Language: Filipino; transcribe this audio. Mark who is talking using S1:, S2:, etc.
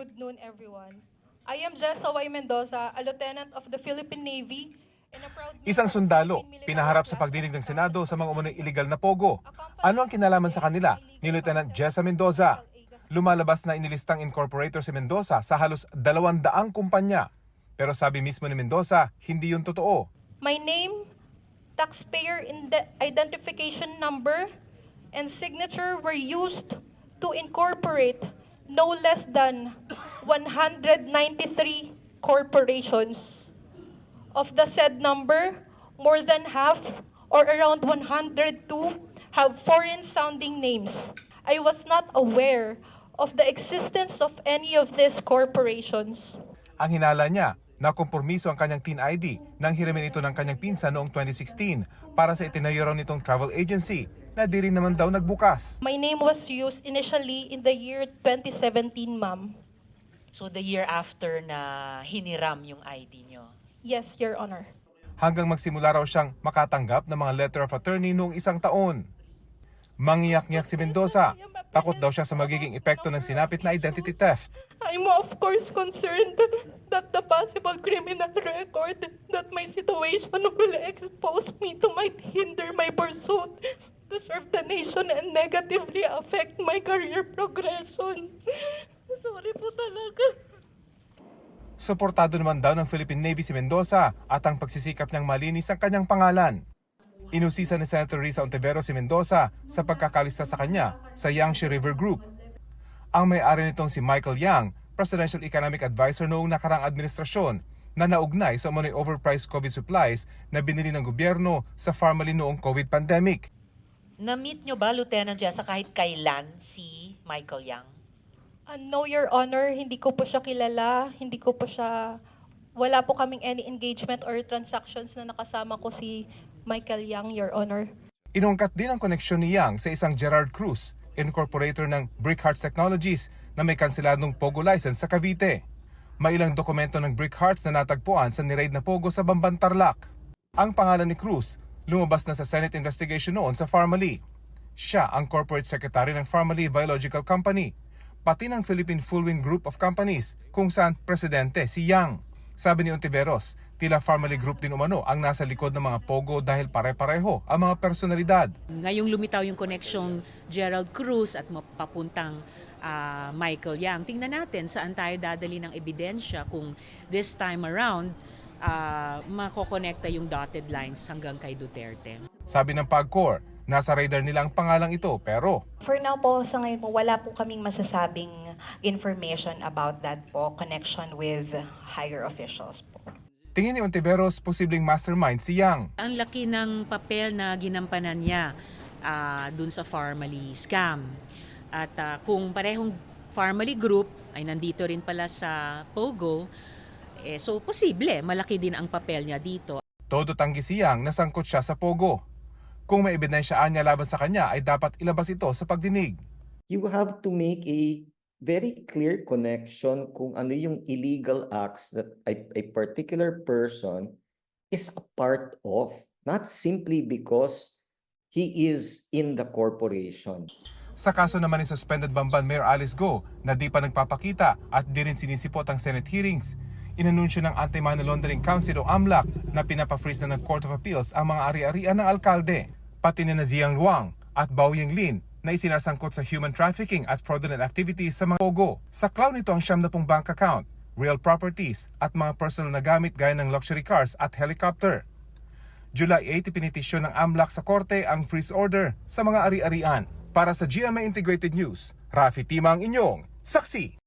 S1: Good noon, everyone. I am Jessa Y. Mendoza, a lieutenant of the Philippine Navy and a proud member
S2: Isang
S1: of the
S2: sundalo,
S1: Philippine Military
S2: pinaharap sa
S1: Class
S2: pagdinig ng
S1: of
S2: Senado sa mga umunoy iligal na pogo.
S1: Accompanied
S2: Ano ang kinalaman sa kanila ni
S1: by
S2: Lieutenant
S1: illegal
S2: Jessa
S1: process
S2: Mendoza?
S1: of illegal aid.
S2: Lumalabas na inilistang incorporator si Mendoza sa halos 200 kumpanya. Pero sabi mismo ni Mendoza, hindi yun totoo.
S1: My name, taxpayer identification number, and signature were used to incorporate no less than 193 corporations. Of the said number, more than half, or around 102, have foreign-sounding names. I was not aware of the existence of any of these corporations.
S2: Ang hinala niya, nakompormiso ang kanyang TIN ID nang hiramin ito ng kanyang pinsan noong 2016 para sa itinayo raw nitong travel agency na di rin naman daw nagbukas.
S1: My name was used initially in the year 2017, ma'am.
S3: So the year after na hiniram yung ID nyo.
S1: Yes, Your Honor.
S2: Hanggang magsimula raw siyang makatanggap ng mga letter of attorney noong 1 taon. Mangiyak-ngiyak si Mendoza. Takot daw siya sa magiging epekto ng sinapit na identity theft.
S1: I'm of course concerned that the possible criminal record that my situation will expose me to might hinder my pursuit to serve the nation and negatively affect my career progression. Sorry po talaga.
S2: Suportado naman daw ng Philippine Navy si Mendoza at ang pagsisikap niyang malinis ang kanyang pangalan. Inusisa ni Senator Risa Ontiveros si Mendoza sa pagkakalista sa kanya sa Yangtze River Group. Ang may-ari nitong si Michael Yang, Presidential Economic Advisor noong nakarang administrasyon, na naugnay sa umano'y overpriced COVID supplies na binili ng gobyerno sa Pharmaly noong COVID pandemic.
S3: Na-meet nyo ba, Lieutenant Jessa, kahit kailan si Michael Yang?
S1: No, Your Honor, hindi ko po siya kilala, wala po kaming any engagement or transactions na nakasama ko si Michael Yang, Your Honor.
S2: Inungkat din ang koneksyon ni Yang sa isang Gerard Cruz, incorporator ng Brick Hearts Technologies na may kanseladong Pogo license sa Cavite. May ilang dokumento ng Brick Hearts na natagpuan sa niraid na Pogo sa Bamban, Tarlac. Ang pangalan ni Cruz lumabas na sa Senate investigation noon sa Pharmaly. Siya ang corporate secretary ng Pharmaly Biological Company, pati ng Philippine Fullwind Group of Companies kung saan presidente si Yang. Sabi ni Ontiveros, tila Pharmaly Group din umano ang nasa likod ng mga Pogo dahil pare-pareho ang mga personalidad.
S4: Ngayong lumitaw yung connection Gerald Cruz at papuntang Michael Yang. Tingnan natin saan tayo dadali ng ebidensya kung this time around makokonekta yung dotted lines hanggang kay Duterte.
S2: Sabi ng PAGCOR, nasa radar nila ang pangalang ito pero
S5: For now po, sa ngayon po, wala po kaming masasabing information about that po, connection with higher officials po.
S2: tingin ni Ontiveros posibleng mastermind si Yang.
S4: Ang laki ng papel na ginampanan niya dun sa Pharmaly scam. At kung parehong Pharmaly Group ay nandito rin pala sa Pogo, so posible, malaki din ang papel niya dito.
S2: Todo tanggi si Yang na sangkot siya sa Pogo. Kung may ebidensyaan niya laban sa kanya ay dapat ilabas ito sa pagdinig.
S6: You have to make a very clear connection kung ano yung illegal acts that a particular person is a part of, not simply because he is in the corporation.
S2: Sa kaso naman ni suspended Bamban Mayor Alice Go na di pa nagpapakita at di rin sinisipot ang Senate hearings, inanunsyo ng Anti-Money Laundering Council o AMLAC na pinapa-freeze na ng Court of Appeals ang mga ari-arian ng alkalde, pati ni Ziang Luang at Bao Yinglin na isinasangkot sa human trafficking at fraudulent activities sa mga Pogo. Sa cloud nito ang 70 bank account, real properties at mga personal na gamit gaya ng luxury cars at helicopter. July 8 pinitisyon ng AMLAC sa korte ang freeze order sa mga ari-arian. Para sa GMA Integrated News, Rafi Tima ang inyong saksi.